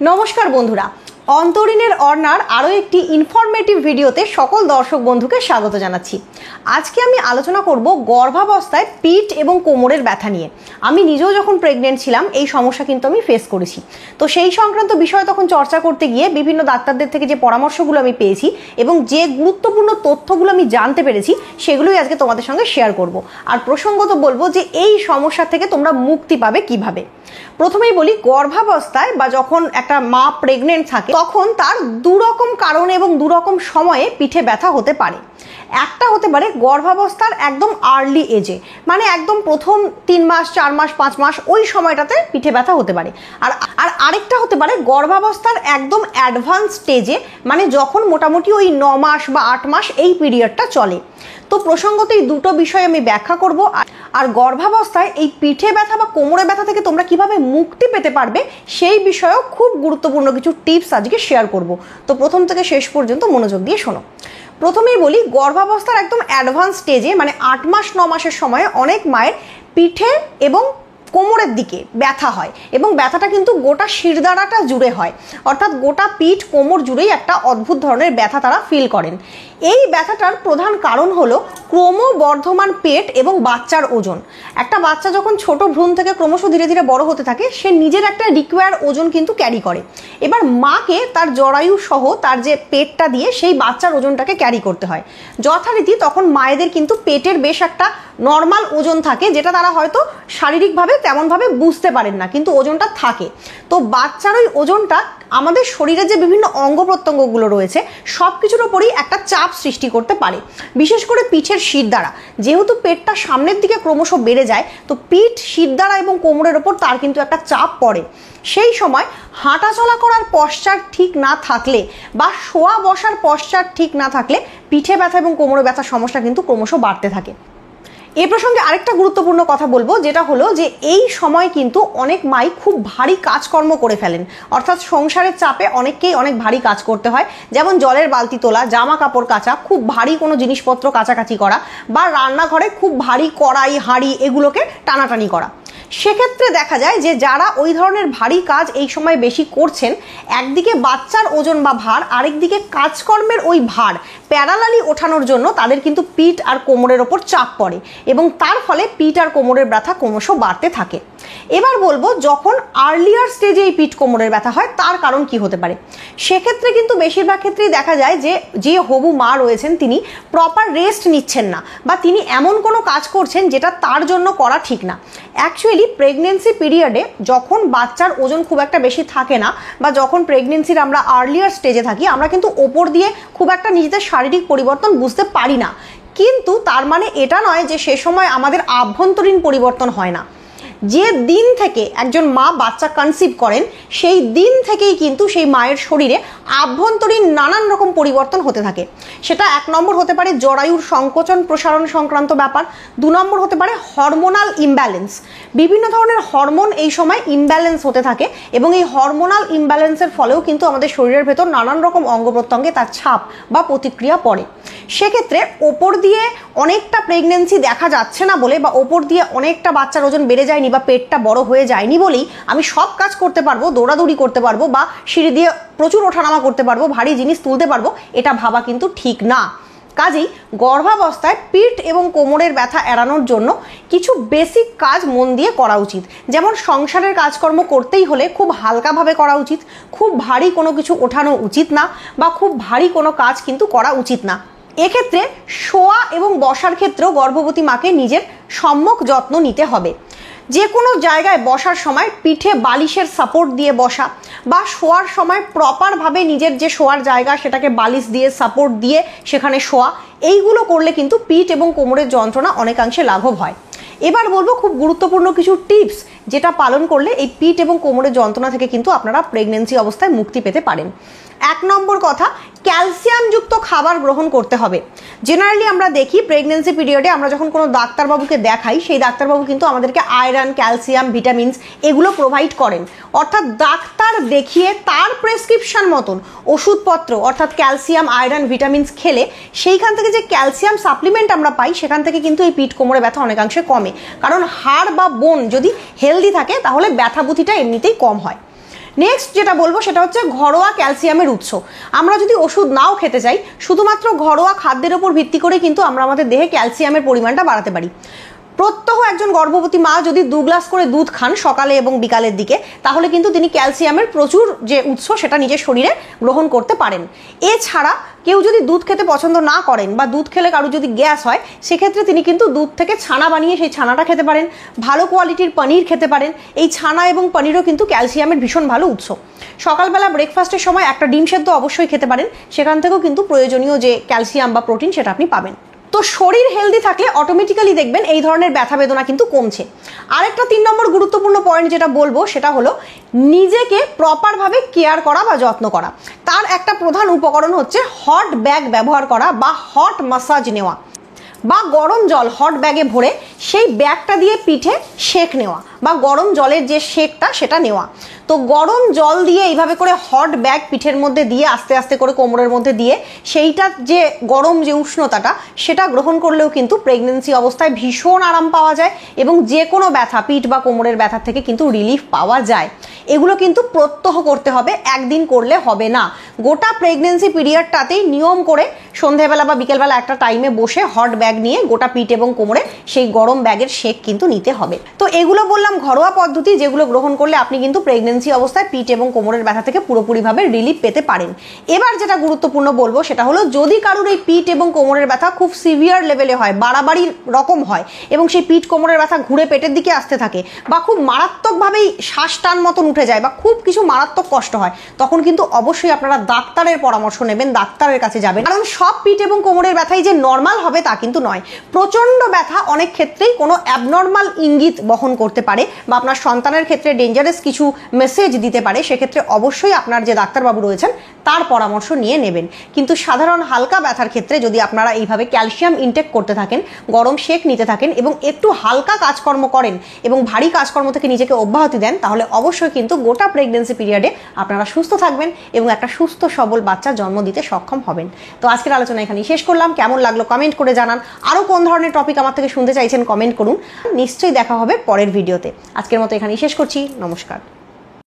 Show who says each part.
Speaker 1: নমস্কার বন্ধুরা, অন্তরিনের অর্ণার আরও একটি ইনফরমেটিভ ভিডিওতে সকল দর্শক বন্ধুকে স্বাগত জানাচ্ছি। আজকে আমি আলোচনা করব গর্ভাবস্থায় পিঠ এবং কোমরের ব্যথা নিয়ে। আমি নিজেও যখন প্রেগনেন্ট ছিলাম এই সমস্যা কিন্তু আমি ফেস করেছি। তো সেই সংক্রান্ত বিষয়ে তখন চর্চা করতে গিয়ে বিভিন্ন ডাক্তারদের থেকে যে পরামর্শগুলো আমি পেয়েছি এবং যে গুরুত্বপূর্ণ তথ্যগুলো আমি জানতে পেরেছি সেগুলোই আজকে তোমাদের সঙ্গে শেয়ার করব। আর প্রসঙ্গত বলবো যে এই সমস্যা থেকে তোমরা মুক্তি পাবে কিভাবে। প্রথমেই বলি, গর্ভাবস্থায় বা যখন একটা মা প্রেগনেন্ট থাকে তখন তার দুরকম কারণে এবং দুরকম সময়ে পিঠে ব্যথা হতে পারে। একটা হতে পারে গর্ভাবস্থার একদম আর্লি এজে, মানে একদম প্রথম 3 মাস 4 মাস 5 মাস ওই সময়টাতে পিঠে ব্যথা হতে পারে। আর আরেকটা হতে পারে গর্ভাবস্থার একদম অ্যাডভান্স স্টেজে, মানে যখন মোটামুটি ওই 9 মাস বা 8 মাস এই পিরিয়ডটা চলে। তো প্রসঙ্গত এই দুটো বিষয় আমি ব্যাখ্যা করব। আর গর্ভাবস্থায় এই পিঠে ব্যথা বা কোমরে ব্যথা থেকে তোমরা কিভাবে মুক্তি পেতে পারবে সেই বিষয়েও খুব গুরুত্বপূর্ণ কিছু টিপস আজকে শেয়ার করব। তো প্রথম থেকে শেষ পর্যন্ত মনোযোগ দিয়ে শোনো। প্রথমেই বলি, গর্ভাবস্থার একদম অ্যাডভান্স স্টেজে মানে 8 মাস 9 মাসের সময় অনেক মায়ের পিঠে এবং কোমরের দিকে ব্যথা হয় এবং ব্যথাটা কিন্তু গোটা শিরদাঁড়াটা জুড়ে হয়, অর্থাৎ গোটা পিঠ কোমর জুড়েই একটা অদ্ভুত ধরনের ব্যথা তারা ফিল করেন। এই ব্যথাটার প্রধান কারণ হলো ক্রমবর্ধমান পেট এবং বাচ্চার ওজন। একটা বাচ্চা যখন ছোট ভ্রূণ থেকে ক্রমশ ধীরে ধীরে বড় হতে থাকে, সে নিজের একটা রিকোয়ার ওজন কিন্তু ক্যারি করে। এবার মাকে তার জরায়ু সহ তার যে পেটটা দিয়ে সেই বাচ্চার ওজনটাকে ক্যারি করতে হয়। যথারীতি তখন মায়েদের কিন্তু পেটের বেশ একটা নর্মাল ওজন থাকে, যেটা তারা হয়তো শারীরিকভাবে তেমনভাবে বুঝতে পারেন না, কিন্তু ওজনটা থাকে। তো বাচ্চার ওই ওজনটা আমাদের শরীরে যে বিভিন্ন অঙ্গ প্রত্যঙ্গগুলো রয়েছে সব কিছুর ওপরই একটা চাপ সৃষ্টি করতে পারে, বিশেষ করে পিঠের শিরদাঁড়া। যেহেতু পেটটা সামনের দিকে ক্রমশ বেড়ে যায়, তো পিঠ, শিরদাঁড়া এবং কোমরের ওপর তার কিন্তু একটা চাপ পড়ে। সেই সময় হাঁটাচলা করার পশ্চাৎ ঠিক না থাকলে বা শোয়া বসার পশ্চাৎ ঠিক না থাকলে পিঠে ব্যথা এবং কোমরে ব্যথার সমস্যা কিন্তু ক্রমশ বাড়তে থাকে। এ প্রসঙ্গে আরেকটা গুরুত্বপূর্ণ কথা বলবো, যেটা হলো যে এই সময় কিন্তু অনেক মাই খুব ভারী কাজকর্ম করে ফেলেন, অর্থাৎ সংসারের চাপে অনেককেই অনেক ভারী কাজ করতে হয়, যেমন জলের বালতি তোলা, জামা কাপড় কাচা, খুব ভারী কোনো জিনিসপত্র কাচাকাচি করা, বা রান্নাঘরে খুব ভারী কড়াই হাঁড়ি এগুলোকে টানাটানি করা। সেক্ষেত্রে দেখা যায় যে যারা ওই ধরনের ভারী কাজ এই সময় বেশি করছেন, একদিকে বাচ্চার ওজন বা ভার, আরেকদিকে কাজকর্মের ওই ভার প্যারালালি ওঠানোর জন্য তাদের কিন্তু পিঠ আর কোমরের ওপর চাপ পড়ে এবং তার ফলে পিঠ আর কোমরের ব্যথা ক্রমশ বাড়তে থাকে। এবার বলবো, যখন আর্লিয়ার স্টেজে এই পিঠ কোমরের ব্যথা হয় তার কারণ কি হতে পারে। সেক্ষেত্রে কিন্তু বেশিরভাগ ক্ষেত্রেই দেখা যায় যে হবু মা রয়েছেন তিনি প্রপার রেস্ট নিচ্ছেন না, বা তিনি এমন কোনো কাজ করছেন যেটা তার জন্য করা ঠিক না। অ্যাকচুয়ালি প্রেগনেন্সি পিরিয়ডে যখন বাচ্চার ওজন খুব একটা বেশি থাকে না, বা যখন প্রেগনেন্সির আমরা আর্লিয়ার স্টেজে থাকি, আমরা কিন্তু ওপর দিয়ে খুব একটা নিজেদের শারীরিক পরিবর্তন বুঝতে পারি না। কিন্তু তার মানে এটা নয় যে সে সময় আমাদের আভ্যন্তরীণ পরিবর্তন হয় না। যে দিন থেকে একজন মা বাচ্চা কনসিভ করেন সেই দিন থেকেই কিন্তু সেই মায়ের শরীরে আভ্যন্তরীণ নানান রকম পরিবর্তন হতে থাকে। সেটা 1 নম্বর হতে পারে জরায়ুর সংকোচন প্রসারণ সংক্রান্ত ব্যাপার, 2 নম্বর হতে পারে হরমোনাল ইমব্যালেন্স। বিভিন্ন ধরনের হরমোন এই সময় ইমব্যালেন্স হতে থাকে এবং এই হরমোনাল ইমব্যালেন্সের ফলেও কিন্তু আমাদের শরীরের ভেতর নানান রকম অঙ্গ প্রত্যঙ্গে তার ছাপ বা প্রতিক্রিয়া পড়ে। সেক্ষেত্রে ওপর দিয়ে অনেকটা প্রেগনেন্সি দেখা যাচ্ছে না বলে, বা ওপর দিয়ে অনেকটা বাচ্চার ওজন বেড়ে যায়নি বা পেটটা বড় হয়ে যায়নি বলেই আমি সব কাজ করতে পারবো, দৌড়াদৌড়ি করতে পারবো, বা সিঁড়ি দিয়ে প্রচুর ওঠানামা করতে পারবো, ভারী জিনিস তুলতে পারবো, এটা ভাবা কিন্তু ঠিক না। কাজেই গর্ভাবস্থায় পিঠ এবং কোমরের ব্যথা এড়ানোর জন্য কিছু বেসিক কাজ মন দিয়ে করা উচিত। যেমন সংসারের কাজকর্ম করতেই হলে খুব হালকাভাবে করা উচিত, খুব ভারী কোনো কিছু ওঠানো উচিত না, বা খুব ভারী কোনো কাজ কিন্তু করা উচিত না। এক্ষেত্রে শোয়া এবং বসার ক্ষেত্রেও গর্ভবতী মাকে নিজের সম্যক যত্ন নিতে হবে। যে কোনো জায়গায় বসার সময় পিঠে বালিশের সাপোর্ট দিয়ে বসা, বা শোয়ার সময় প্রপারভাবে নিজের যে শোয়ার জায়গা সেটাকে বালিশ দিয়ে সাপোর্ট দিয়ে সেখানে শোয়া, এইগুলো করলে কিন্তু পিঠ এবং কোমরের যন্ত্রণা অনেকাংশে লাঘব হয়। এবার বলবো খুব গুরুত্বপূর্ণ কিছু টিপস, যেটা পালন করলে এই পিঠ এবং কোমরের যন্ত্রণা থেকে কিন্তু আপনারা প্রেগনেন্সি অবস্থায় মুক্তি পেতে পারেন। 1 নম্বর কথা, ক্যালসিয়ামযুক্ত খাবার গ্রহণ করতে হবে। জেনারেলি আমরা দেখি প্রেগনেন্সি পিরিয়ডে আমরা যখন কোনো ডাক্তারবাবুকে দেখাই, সেই ডাক্তারবাবু কিন্তু আমাদেরকে আয়রন, ক্যালসিয়াম, ভিটামিনস এগুলো প্রোভাইড করেন। অর্থাৎ ডাক্তার দেখিয়ে তার প্রেসক্রিপশন মতন ওষুধপত্র অর্থাৎ ক্যালসিয়াম, আয়রন, ভিটামিনস খেলে সেইখান থেকে যে ক্যালসিয়াম সাপ্লিমেন্ট আমরা পাই সেখান থেকে কিন্তু এই পিঠ কোমরে ব্যথা অনেকাংশে কমে। কারণ হাড় বা বোন যদি হেলদি থাকে তাহলে ব্যথা বুথিটা এমনিতেই কম হয়। নেক্সট যেটা বলবো সেটা হচ্ছে ঘরোয়া ক্যালসিয়ামের উৎস। আমরা যদি ওষুধ নাও খেতে চাই, শুধুমাত্র ঘরোয়া খাদ্যের উপর ভিত্তি করে কিন্তু আমরা আমাদের দেহে ক্যালসিয়ামের পরিমাণটা বাড়াতে পারি। প্রত্যহ একজন গর্ভবতী মা যদি 2 গ্লাস করে দুধ খান সকালে এবং বিকালের দিকে, তাহলে কিন্তু তিনি ক্যালসিয়ামের প্রচুর যে উৎস সেটা নিজের শরীরে গ্রহণ করতে পারেন। এছাড়া কেউ যদি দুধ খেতে পছন্দ না করেন বা দুধ খেলে কারো যদি গ্যাস হয়, সেক্ষেত্রে তিনি কিন্তু দুধ থেকে ছানা বানিয়ে সেই ছানাটা খেতে পারেন। ভালো কোয়ালিটির পনির খেতে পারেন। এই ছানা এবং পনিরও কিন্তু ক্যালসিয়ামের ভীষণ ভালো উৎস। সকালবেলা ব্রেকফাস্টের সময় একটা ডিম সেদ্ধ অবশ্যই খেতে পারেন, সেখান থেকেও কিন্তু প্রয়োজনীয় যে ক্যালসিয়াম বা প্রোটিন সেটা আপনি পাবেন। তো শরীর হেলদি থাকলে অটোমেটিক্যালি দেখবেন এই ধরনের ব্যথা বেদনা কিন্তু কমছে। আরেকটা 3 নম্বর গুরুত্বপূর্ণ পয়েন্ট যেটা বলবো সেটা হলো নিজেকে প্রপারভাবে কেয়ার করা বা যত্ন করা। তার একটা প্রধান উপকরণ হচ্ছে হট ব্যাগ ব্যবহার করা বা হট মাসাজ নেওয়া, বা গরম জল হট ব্যাগে ভরে সেই ব্যাগটা দিয়ে পিঠে সেঁক নেওয়া, বা গরম জলের যে সেঁকটা সেটা নেওয়া। তো গরম জল দিয়ে এইভাবে করে হট ব্যাগ পিঠের মধ্যে দিয়ে আস্তে আস্তে করে কোমরের মধ্যে দিয়ে সেইটার যে গরম যে উষ্ণতাটা সেটা গ্রহণ করলেও কিন্তু প্রেগনেন্সি অবস্থায় ভীষণ আরাম পাওয়া যায় এবং যে কোনো ব্যথা, পিঠ বা কোমরের ব্যথা থেকে কিন্তু রিলিফ পাওয়া যায়। এগুলো কিন্তু প্রত্যহ করতে হবে, একদিন করলে হবে না। গোটা প্রেগনেন্সি পিরিয়ডটাতেই নিয়ম করে সন্ধেবেলা বা বিকেলবেলা একটা টাইমে বসে হট ব্যাগ নিয়ে গোটা পিঠ এবং কোমরে সেই গরম ব্যাগের সেঁক কিন্তু নিতে হবে। তো এগুলো বললাম ঘরোয়া পদ্ধতি, যেগুলো গ্রহণ করলে আপনি কিন্তু প্রেগনেন্সি অবস্থায় পিঠ এবং কোমরের ব্যথা থেকে পুরোপুরিভাবে রিলিফ পেতে পারেন। এবার যেটা গুরুত্বপূর্ণ বলবো সেটা হলো যদি কারোর এই পিঠ এবং কোমরের ব্যথা খুব সিভিয়ার লেভেলে হয়, বাড়াবাড়ি রকম হয় এবং সেই পিঠ কোমরের ব্যথা ঘুরে পেটের দিকে আসতে থাকে, বা খুব মারাত্মকভাবেই শ্বাস টান মতন উঠে যায়, বা খুব কিছু মারাত্মক কষ্ট হয়, তখন কিন্তু অবশ্যই আপনারা ডাক্তারের পরামর্শ নেবেন, ডাক্তারের কাছে যাবেন। কারণ সব পিঠ এবং কোমরের ব্যথাই যে নর্মাল হবে তা কিন্তু নয়। প্রচন্ড ব্যথা অনেক ক্ষেত্রেই কোনো অ্যাবনর্মাল ইঙ্গিত বহন করতে পারে বা আপনার সন্তানের ক্ষেত্রে ডেঞ্জারাস কিছু মেসেজ দিতে পারে। সেক্ষেত্রে অবশ্যই আপনার যে ডাক্তারবাবু রয়েছেন তার পরামর্শ নিয়ে নেবেন। কিন্তু সাধারণ হালকা ব্যথার ক্ষেত্রে যদি আপনারা এইভাবে ক্যালসিয়াম ইনটেক করতে থাকেন, গরম সেঁক নিতে থাকেন এবং একটু হালকা কাজকর্ম করেন এবং ভারী কাজকর্ম থেকে নিজেকে অব্যাহতি দেন, তাহলে অবশ্যই কিন্তু গোটা প্রেগনেন্সি পিরিয়ডে আপনারা সুস্থ থাকবেন এবং একটা সুস্থ সবল বাচ্চা জন্ম দিতে সক্ষম হবেন। তো আজকের আলোচনা এখানেই শেষ করলাম। কেমন লাগলো কমেন্ট করে জানান। আরও কোন ধরনের টপিক আমার থেকে শুনতে চাইছেন কমেন্ট করুন। নিশ্চয়ই দেখা হবে পরের ভিডিওতে। আজকের মতো এখানেই শেষ করছি। নমস্কার।